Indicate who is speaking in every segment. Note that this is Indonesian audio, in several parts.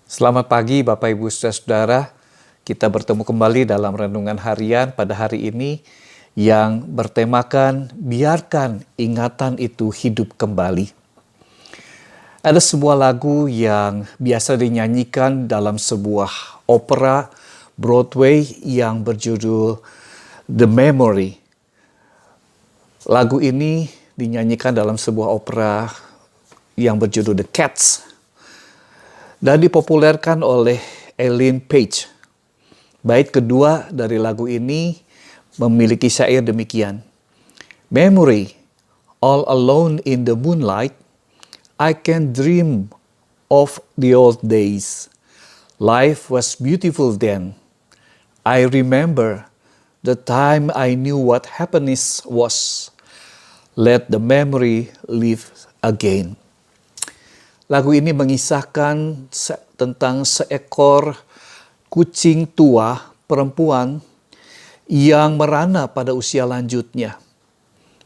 Speaker 1: Selamat pagi Bapak Ibu Saudara. Kita bertemu kembali dalam renungan harian pada hari ini yang bertemakan biarkan ingatan itu hidup kembali. Ada sebuah lagu yang biasa dinyanyikan dalam sebuah opera Broadway yang berjudul The Memory. Lagu ini dinyanyikan dalam sebuah opera yang berjudul The Cats dan dipopulerkan oleh Ellen Page. Bait kedua dari lagu ini memiliki syair demikian. Memory, all alone in the moonlight, I can dream of the old days. Life was beautiful then. I remember the time I knew what happiness was. Let the memory live again. Lagu ini mengisahkan tentang seekor kucing tua perempuan yang merana pada usia lanjutnya.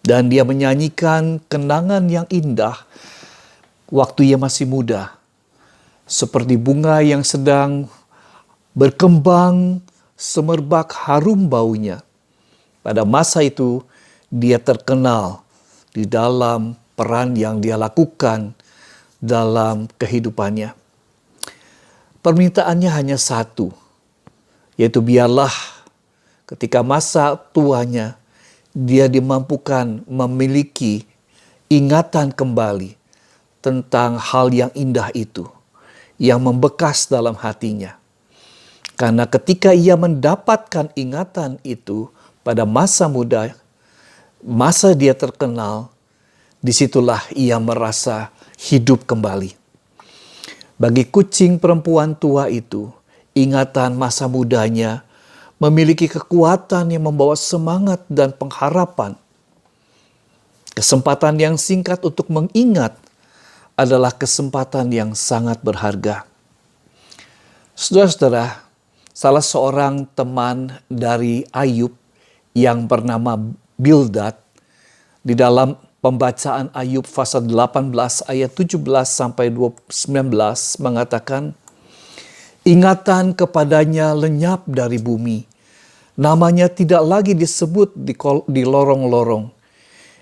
Speaker 1: Dan dia menyanyikan kenangan yang indah waktu ia masih muda. Seperti bunga yang sedang berkembang, semerbak harum baunya. Pada masa itu dia terkenal di dalam peran yang dia lakukan dalam kehidupannya. Permintaannya hanya satu, yaitu biarlah ketika masa tuanya dia dimampukan memiliki ingatan kembali tentang hal yang indah itu, yang membekas dalam hatinya. Karena ketika ia mendapatkan ingatan itu pada masa muda, masa dia terkenal, disitulah ia merasa hidup kembali. Bagi kucing perempuan tua itu, ingatan masa mudanya memiliki kekuatan yang membawa semangat dan pengharapan. Kesempatan yang singkat untuk mengingat adalah kesempatan yang sangat berharga. Saudara-saudara, salah seorang teman dari Ayub yang bernama Bildad di dalam pembacaan Ayub pasal 18 ayat 17 sampai 19 mengatakan, ingatan kepadanya lenyap dari bumi. Namanya tidak lagi disebut di lorong-lorong.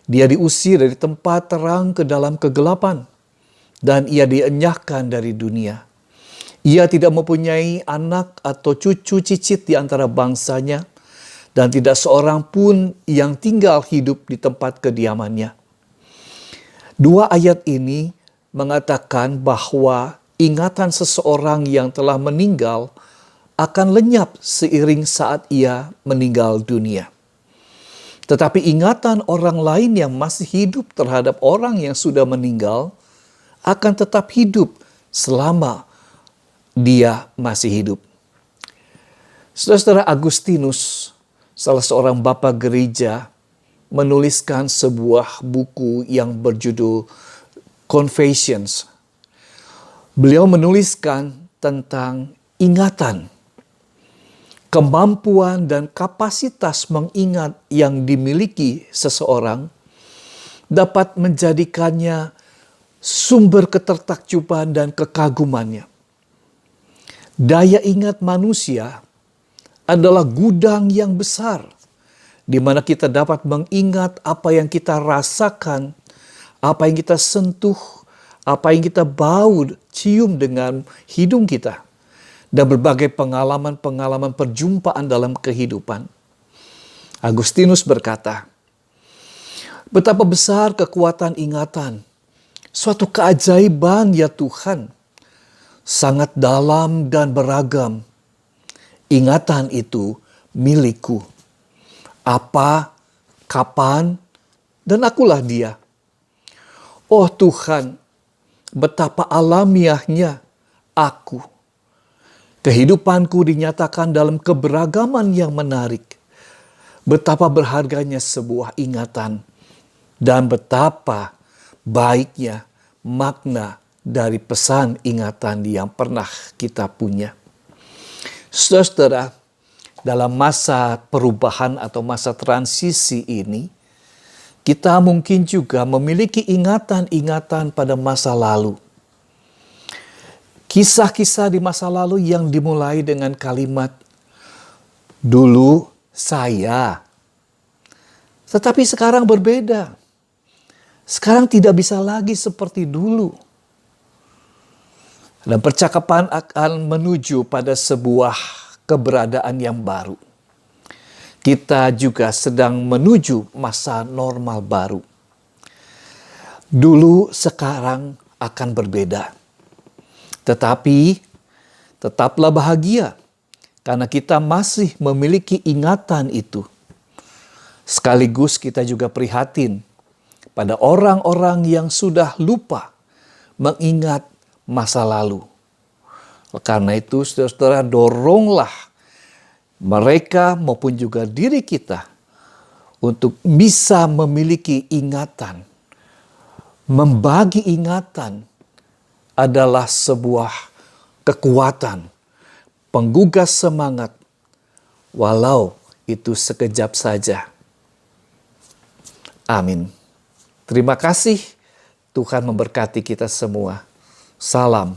Speaker 1: Dia diusir dari tempat terang ke dalam kegelapan. Dan ia dienyahkan dari dunia. Ia tidak mempunyai anak atau cucu cicit di antara bangsanya. Dan tidak seorang pun yang tinggal hidup di tempat kediamannya. Dua ayat ini mengatakan bahwa ingatan seseorang yang telah meninggal akan lenyap seiring saat ia meninggal dunia. Tetapi ingatan orang lain yang masih hidup terhadap orang yang sudah meninggal akan tetap hidup selama dia masih hidup. Saudara-saudara, Agustinus, salah seorang bapa gereja, menuliskan sebuah buku yang berjudul Confessions. Beliau menuliskan tentang ingatan, kemampuan dan kapasitas mengingat yang dimiliki seseorang dapat menjadikannya sumber ketertakjuban dan kekagumannya. Daya ingat manusia adalah gudang yang besar, di mana kita dapat mengingat apa yang kita rasakan, apa yang kita sentuh, apa yang kita bau, cium dengan hidung kita, dan berbagai pengalaman-pengalaman perjumpaan dalam kehidupan. Agustinus berkata, betapa besar kekuatan ingatan, suatu keajaiban ya Tuhan, sangat dalam dan beragam. Ingatan itu milikku. Apa, kapan, dan akulah dia. Oh Tuhan, betapa alamiahnya aku. Kehidupanku dinyatakan dalam keberagaman yang menarik. Betapa berharganya sebuah ingatan. Dan betapa baiknya makna dari pesan ingatan yang pernah kita punya. Saudara-saudara, dalam masa perubahan atau masa transisi ini, kita mungkin juga memiliki ingatan-ingatan pada masa lalu. Kisah-kisah di masa lalu yang dimulai dengan kalimat, dulu saya. Tetapi sekarang berbeda. Sekarang tidak bisa lagi seperti dulu. Dan percakapan akan menuju pada sebuah keberadaan yang baru. Kita juga sedang menuju masa normal baru. Dulu sekarang akan berbeda. Tetapi tetaplah bahagia karena kita masih memiliki ingatan itu. Sekaligus kita juga prihatin pada orang-orang yang sudah lupa mengingat masa lalu. Karena itu saudara-saudara, doronglah mereka maupun juga diri kita untuk bisa memiliki ingatan. Membagi ingatan adalah sebuah kekuatan, penggugah semangat, walau itu sekejap saja. Amin. Terima kasih, Tuhan memberkati kita semua. Salam.